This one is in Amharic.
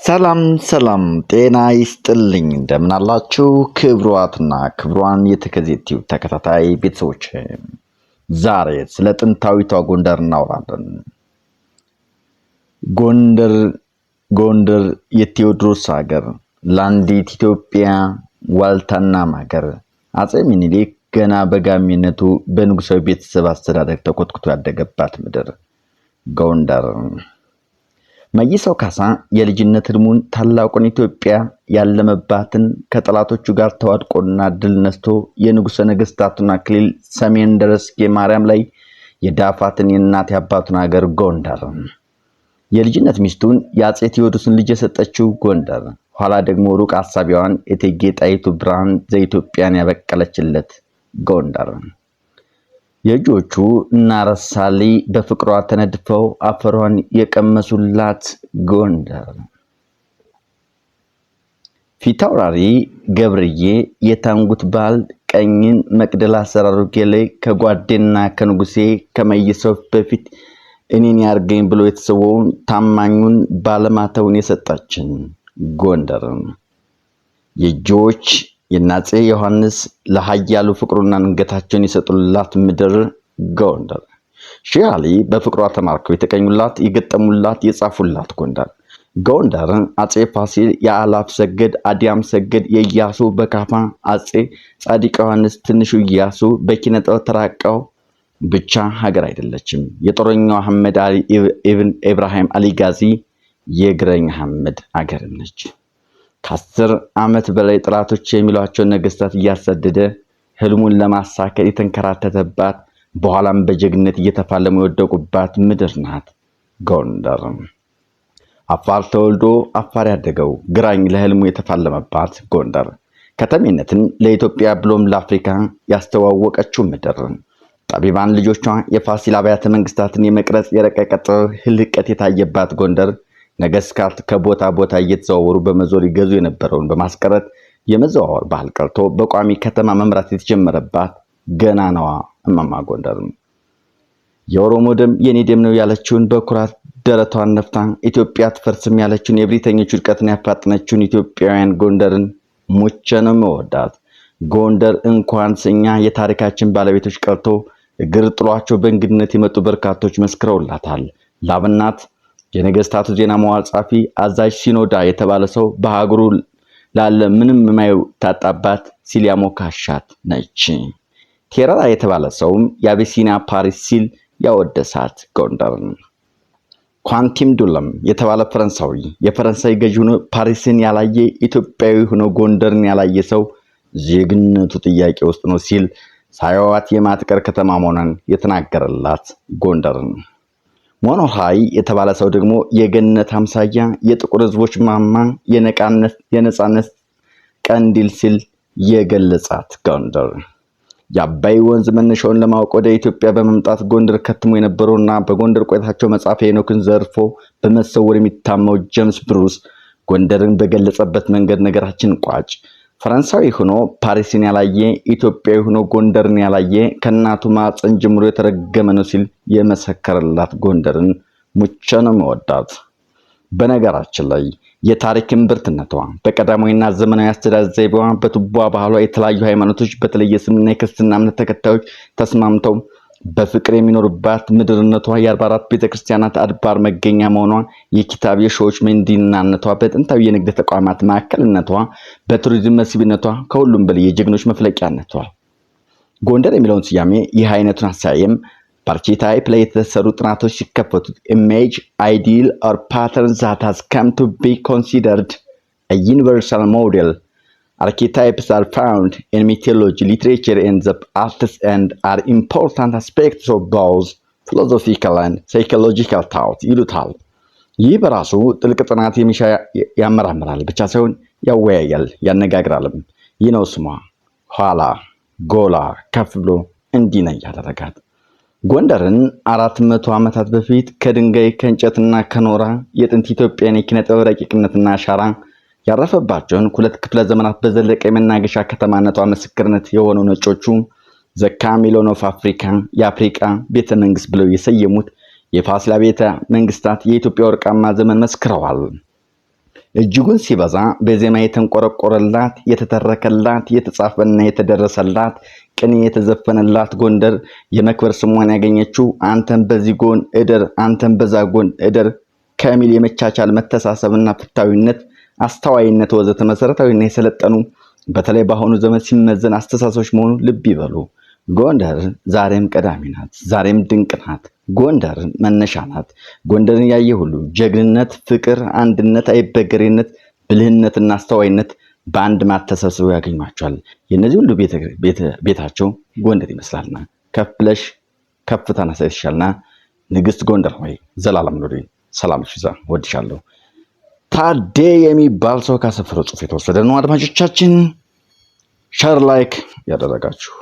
ሰላም ሰላም ጤና ይስጥልኝ እንደምን አላችሁ ክብሯትና ክብሯን የተከዜቲው ተከታታይ ቤተሰቦች ዛሬ ስለ ጥንታዊቷ ጎንደር እናወራለን። ጎንደር የቴዎድሮስ ሀገር ለአንዲት ኢትዮጵያ ዋልታና ማገር አጼ ምኒልክ ገና በጋሚነቱ በንጉሳዊ ቤተሰብ አስተዳደር ተኮትኩቶ ያደገባት ምድር ጎንደር። መይሳው ካሳ የልጅነት ህልሙን ታላቁን ኢትዮጵያ ያለመባትን ከጠላቶቹ ጋር ተዋድቆና ድል ነስቶ የንጉሠ ነገሥታቱን አክሊል ሰሜን ድረስ የማርያም ላይ የዳፋትን የእናት ያባቱን ሀገር ጎንደር የልጅነት ሚስቱን የአጼ ቴዎድሮስን ልጅ የሰጠችው ጎንደር ኋላ ደግሞ ሩቅ አሳቢዋን እቴጌ ጣይቱ ብርሃን ዘኢትዮጵያን ያበቀለችለት ጎንደር የጆቹ እናረሳሊ በፍቅሯ ተነድፈው አፈሯን የቀመሱላት ጎንደር ፊታውራሪ ገብርዬ የታንጉት ባል ቀኝን መቅደላ ሰራሩጌ ላይ ከጓዴና ከንጉሴ ከመይሰው በፊት እኔን ያርገኝ ብሎ የተሰወውን ታማኙን ባለማተውን የሰጣችን ጎንደር የጆች የናጼ ዮሐንስ ለሃያሉ ፍቅሩና አንገታቸውን ይሰጡላት ምድር ጎንደር ሺዓሊ በፍቅሯ ተማርከው የተቀኙላት የገጠሙላት የጻፉላት ጎንደር አጼ ፋሲል የአላፍ ሰገድ አዲያም ሰገድ የኢያሱ በካፋ አጼ ጻድቅ ዮሐንስ ትንሹ ኢያሱ በኪነጠው ተራቀው ብቻ ሀገር አይደለችም። የጦረኛው አህመድ አሊ ኢብን ኢብራሂም አሊ ጋዚ የግረኝ አህመድ ሀገር ነች። ከ10 ዓመት በላይ ጥላቶች የሚሏቸው ነገስታት እያሰደደ ህልሙን ለማሳካት የተንከራተተባት በኋላም በጀግነት እየተፋለሙ የወደቁባት ምድር ናት ጎንደር። አፋር ተወልዶ አፋር ያደገው ግራኝ ለህልሙ የተፋለመባት ጎንደር ከተሜነትን ለኢትዮጵያ ብሎም ለአፍሪካ ያስተዋወቀችው ምድር ጠቢባን ልጆቿ የፋሲል አብያተ መንግስታትን የመቅረጽ የረቀቀ ህልቀት የታየባት ጎንደር ነገስታት ከቦታ ቦታ እየተዘዋወሩ በመዞር ይገዙ የነበረውን በማስቀረት የመዘዋወር ባህል ቀርቶ በቋሚ ከተማ መምራት የተጀመረባት ገናናዋ እማማ ጎንደር የኦሮሞ ደም የኔ ደም ነው ያለችውን በኩራት ደረቷን ነፍታ ኢትዮጵያ ትፈርስም ያለችውን የብሪተኞች ውድቀትን ያፋጠነችውን ኢትዮጵያውያን ጎንደርን ሙቸንም መወዳት ጎንደር እንኳን ሰኛ የታሪካችን ባለቤቶች ቀርቶ እግር ጥሏቸው በእንግድነት የመጡ በርካቶች መስክረውላታል። ላብናት የነገስታቱ ዜና መዋዕል ጻፊ አዛዥ ሲኖዳ የተባለ ሰው በሀገሩ ላለ ምንም የማይታጣባት ሲል ያሞካሻት ነች። ቴራራ የተባለ ሰውም የአቢሲኒያ ፓሪስ ሲል ያወደሳት ጎንደር። ኳንቲም ዱለም የተባለ ፈረንሳዊ የፈረንሳይ ገዢ ሆኖ ፓሪስን ያላየ ኢትዮጵያዊ ሆኖ ጎንደርን ያላየ ሰው ዜግነቱ ጥያቄ ውስጥ ነው ሲል ሳይዋት የማጥቀር ከተማ መሆኗን የተናገረላት ጎንደርን። ሞኖሃይ የተባለ ሰው ደግሞ የገነት አምሳያ የጥቁር ህዝቦች ማማ የነጻነት ቀንዲል ሲል የገለጻት ጎንደር የአባይ ወንዝ መነሻውን ለማወቅ ወደ ኢትዮጵያ በመምጣት ጎንደር ከትሞ የነበረውና በጎንደር ቆይታቸው መጽሐፈ ሄኖክን ዘርፎ በመሰወር የሚታመው ጄምስ ብሩስ ጎንደርን በገለጸበት መንገድ ነገራችን ቋጭ ፈረንሳዊ ሆኖ ፓሪስን ያላየ ኢትዮጵያዊ ሆኖ ጎንደርን ያላየ ከናቱ ማጽን ጀምሮ የተረገመ ነው ሲል የመሰከረላት ጎንደርን ሙቸንም መወዳት። በነገራችን ላይ የታሪክን ብርትነቷ በቀዳማዊና ዘመናዊ አስተዳደር ዘይቤዋ በቱባ ባህሏ የተለያዩ ሃይማኖቶች በተለየ ስምና የክርስትና እምነት ተከታዮች ተስማምተው በፍቅር የሚኖርባት ምድርነቷ የ44 ቤተክርስቲያናት አድባር መገኛ መሆኗ የኪታብ የሾዎች መንዲናነቷ በጥንታዊ የንግድ ተቋማት ማዕከልነቷ በቱሪዝም መስህብነቷ ከሁሉም በላይ የጀግኖች መፍለቂያነቷ ጎንደር የሚለውን ስያሜ ይህ አይነቱን አሳየም በአርኪታይፕ ላይ የተሰሩ ጥናቶች ሲከፈቱ ኢሜጅ አይዲል ኦር ፓተርን that has come to be considered a universal model. Archetypes are found in mythology, literature, and the arts and are important aspects of both philosophical and psychological thought ይሉታል። ይህ በራሱ ጥልቅ ጥናት የሚሻ ያመራምራል ብቻ ሳይሆን ያወያያል ያነጋግራልም። ይህ ነው ስሟ ኋላ ጎላ ከፍ ብሎ እንዲህ ነው ያደረጋት። ጎንደርን 400 ዓመታት በፊት ከድንጋይ ከእንጨትና ከኖራ የጥንት ኢትዮጵያን የኪነ ጥበብ ረቂቅነትና አሻራ ያረፈባቸውን ሁለት ክፍለ ዘመናት በዘለቀ የመናገሻ ከተማነቷ ምስክርነት የሆነው ነጮቹ the Camelon of Africa የአፍሪካ ቤተ መንግስት ብለው የሰየሙት የፋሲል ቤተ መንግስታት የኢትዮጵያ ወርቃማ ዘመን መስክረዋል። እጅጉን ሲበዛ በዜማ የተንቆረቆረላት የተተረከላት የተጻፈና የተደረሰላት ቅኔ የተዘፈነላት ጎንደር የመክበር ስሟን ያገኘችው አንተም በዚህ ጎን እደር አንተም በዛ ጎን እደር ከሚል የመቻቻል መተሳሰብና ፍታዊነት አስተዋይነት ወዘተ መሰረታዊና የሰለጠኑ በተለይ በአሁኑ ዘመን ሲመዘን አስተሳሰቦች መሆኑ ልብ ይበሉ። ጎንደር ዛሬም ቀዳሚ ናት፣ ዛሬም ድንቅ ናት። ጎንደር መነሻ ናት። ጎንደርን ያየ ሁሉ ጀግንነት፣ ፍቅር፣ አንድነት፣ አይበገሬነት፣ ብልህነትና አስተዋይነት በአንድ ማተሰብስበው ያገኟቸዋል። የነዚህ ሁሉ ቤታቸው ጎንደር ይመስላልና ከፍ ብለሽ ከፍታና ሳይሻልና ንግስት ጎንደር ሆይ ዘላለም ኑሪ። ሰላም ይብዛ። ወድሻለሁ። ታዴ የሚባል ሰው ካሰፈረው ጽሑፍ የተወሰደ ነው። አድማጮቻችን ሸር ላይክ ያደረጋችሁ